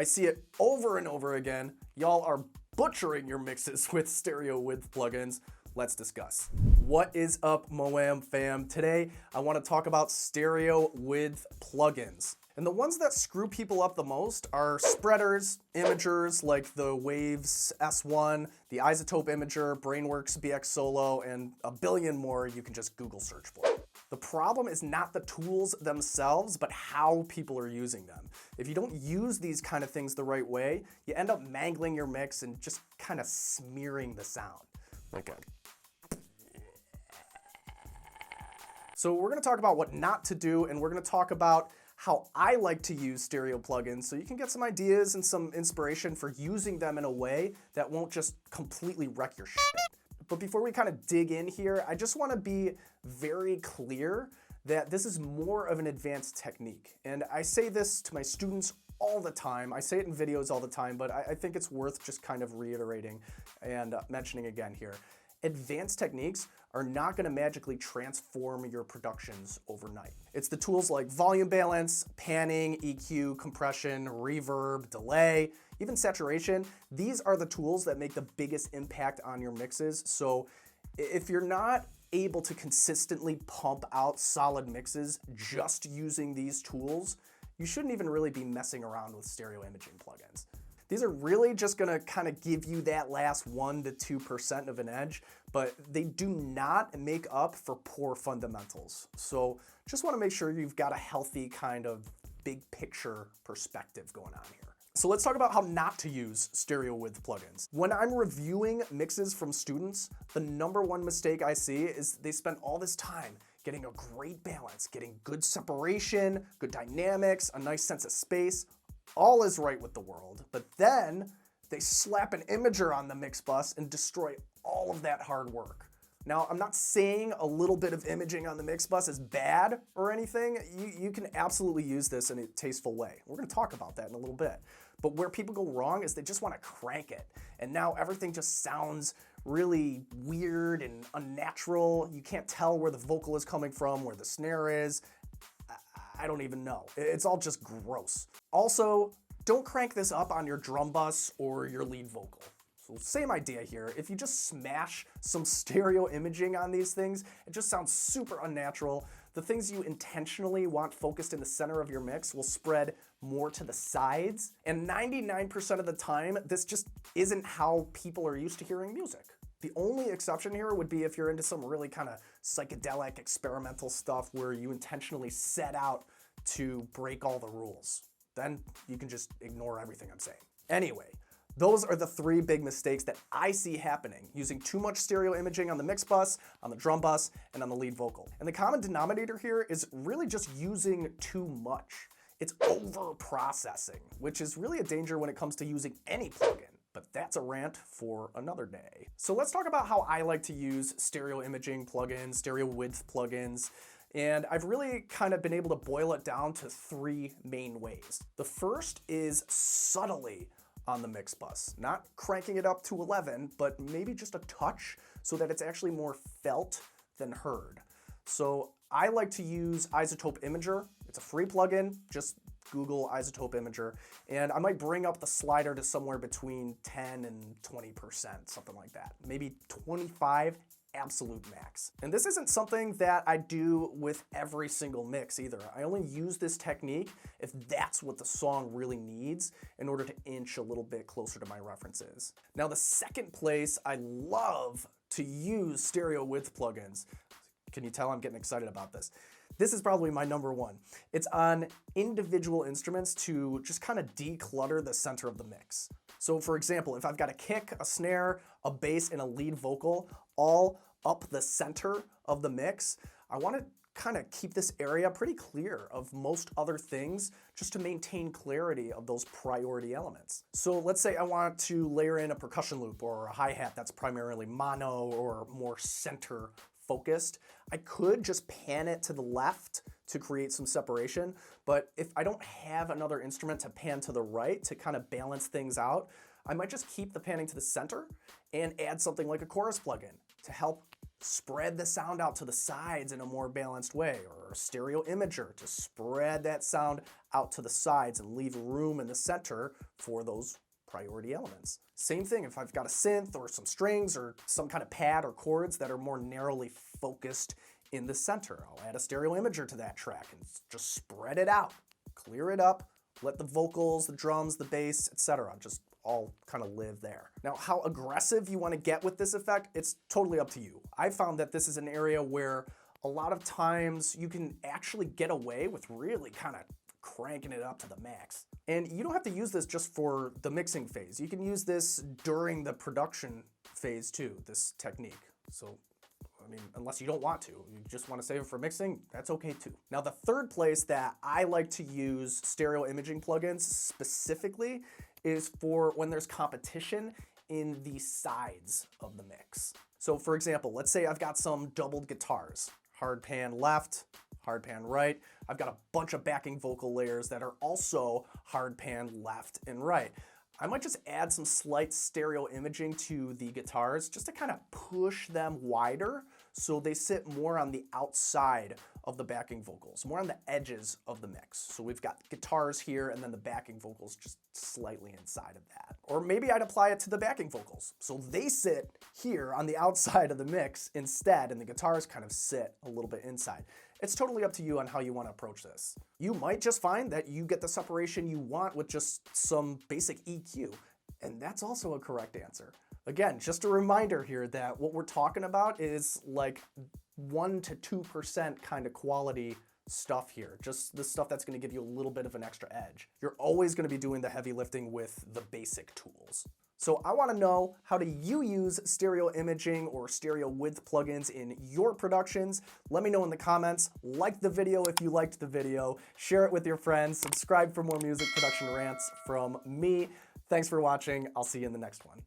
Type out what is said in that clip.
I see it over and over again. Y'all are butchering your mixes with stereo width plugins. Let's discuss. What is up, Moam fam? Today, I want to talk about stereo width plugins. And the ones that screw people up the most are spreaders, imagers like the Waves S1, the Isotope Imager, Brainworks BX Solo, and a billion more you can just Google search for. The problem is not the tools themselves, but how people are using them. If you don't use these kind of things the right way, you end up mangling your mix and just kind of smearing the sound. Okay. So we're gonna talk about what not to do, and we're gonna talk about how I like to use stereo plugins so you can get some ideas and some inspiration for using them in a way that won't just completely wreck your shit. But before we kind of dig in here, I just want to be very clear that this is more of an advanced technique. And I say this to my students all the time. I say it in videos all the time, but I think it's worth just kind of reiterating and mentioning again here. Advanced techniques are not going to magically transform your productions overnight. It's the tools like volume balance, panning, EQ, compression, reverb, delay, even saturation. These are the tools that make the biggest impact on your mixes. So if you're not able to consistently pump out solid mixes just using these tools, you shouldn't even really be messing around with stereo imaging plugins. These are really just gonna kind of give you that last 1 to 2% of an edge, but they do not make up for poor fundamentals. So just wanna make sure you've got a healthy kind of big picture perspective going on here. So let's talk about how not to use stereo width plugins. When I'm reviewing mixes from students, the #1 mistake I see is they spend all this time getting a great balance, getting good separation, good dynamics, a nice sense of space. All is right with the world, but then they slap an imager on the mix bus and destroy all of that hard work. Now, I'm not saying a little bit of imaging on the mix bus is bad or anything. You can absolutely use this in a tasteful way. We're gonna talk about that in a little bit. But where people go wrong is they just wanna crank it. And now everything just sounds really weird and unnatural. You can't tell where the vocal is coming from, where the snare is. I don't even know. It's all just gross. Also, don't crank this up on your drum bus or your lead vocal. So same idea here. If you just smash some stereo imaging on these things, it just sounds super unnatural. The things you intentionally want focused in the center of your mix will spread more to the sides. And 99% of the time, this just isn't how people are used to hearing music. The only exception here would be if you're into some really kind of psychedelic experimental stuff where you intentionally set out to break all the rules. Then you can just ignore everything I'm saying. Anyway, those are the 3 big mistakes that I see happening, using too much stereo imaging on the mix bus, on the drum bus, and on the lead vocal. And the common denominator here is really just using too much. It's over-processing, which is really a danger when it comes to using any plugin. But that's a rant for another day. So let's talk about how I like to use stereo imaging plugins, stereo width plugins. And I've really kind of been able to boil it down to 3 main ways. The first is subtly on the mix bus, not cranking it up to 11, but maybe just a touch so that it's actually more felt than heard. So I like to use Isotope Imager. It's a free plugin, just Google Isotope Imager, and I might bring up the slider to somewhere between 10 and 20%, something like that. Maybe 25, absolute max. And this isn't something that I do with every single mix either. I only use this technique if that's what the song really needs in order to inch a little bit closer to my references. Now, the second place I love to use stereo width plugins, can you tell I'm getting excited about this? This is probably my #1. It's on individual instruments to just kind of declutter the center of the mix. So for example, if I've got a kick, a snare, a bass, and a lead vocal all up the center of the mix, I want to kind of keep this area pretty clear of most other things just to maintain clarity of those priority elements. So let's say I want to layer in a percussion loop or a hi-hat that's primarily mono or more center focused. I could just pan it to the left to create some separation, but if I don't have another instrument to pan to the right to kind of balance things out, I might just keep the panning to the center and add something like a chorus plugin to help spread the sound out to the sides in a more balanced way, or a stereo imager to spread that sound out to the sides and leave room in the center for those priority elements. Same thing if I've got a synth or some strings or some kind of pad or chords that are more narrowly focused in the center. I'll add a stereo imager to that track and just spread it out, clear it up, let the vocals, the drums, the bass, etc. just all kind of live there. Now, how aggressive you want to get with this effect, it's totally up to you. I found that this is an area where a lot of times you can actually get away with really kind of cranking it up to the max. And you don't have to use this just for the mixing phase. You can use this during the production phase too, this technique. So, I mean, unless you don't want to, you just want to save it for mixing, that's okay too. Now, the third place that I like to use stereo imaging plugins specifically is for when there's competition in the sides of the mix. So for example, let's say I've got some doubled guitars, hard pan left, hard pan right. I've got a bunch of backing vocal layers that are also hard pan left and right. I might just add some slight stereo imaging to the guitars just to kind of push them wider so they sit more on the outside of the backing vocals, more on the edges of the mix. So we've got guitars here and then the backing vocals just slightly inside of that. Or maybe I'd apply it to the backing vocals. So they sit here on the outside of the mix instead and the guitars kind of sit a little bit inside. It's totally up to you on how you want to approach this. You might just find that you get the separation you want with just some basic EQ, and that's also a correct answer. Again, just a reminder here that what we're talking about is like 1 to 2% kind of quality stuff here, just the stuff that's going to give you a little bit of an extra edge. You're always going to be doing the heavy lifting with the basic tools. So I want to know, how do you use stereo imaging or stereo width plugins in your productions? Let me know in the comments. Like the video if you liked the video. Share it with your friends. Subscribe for more music production rants from me. Thanks for watching. I'll see you in the next one.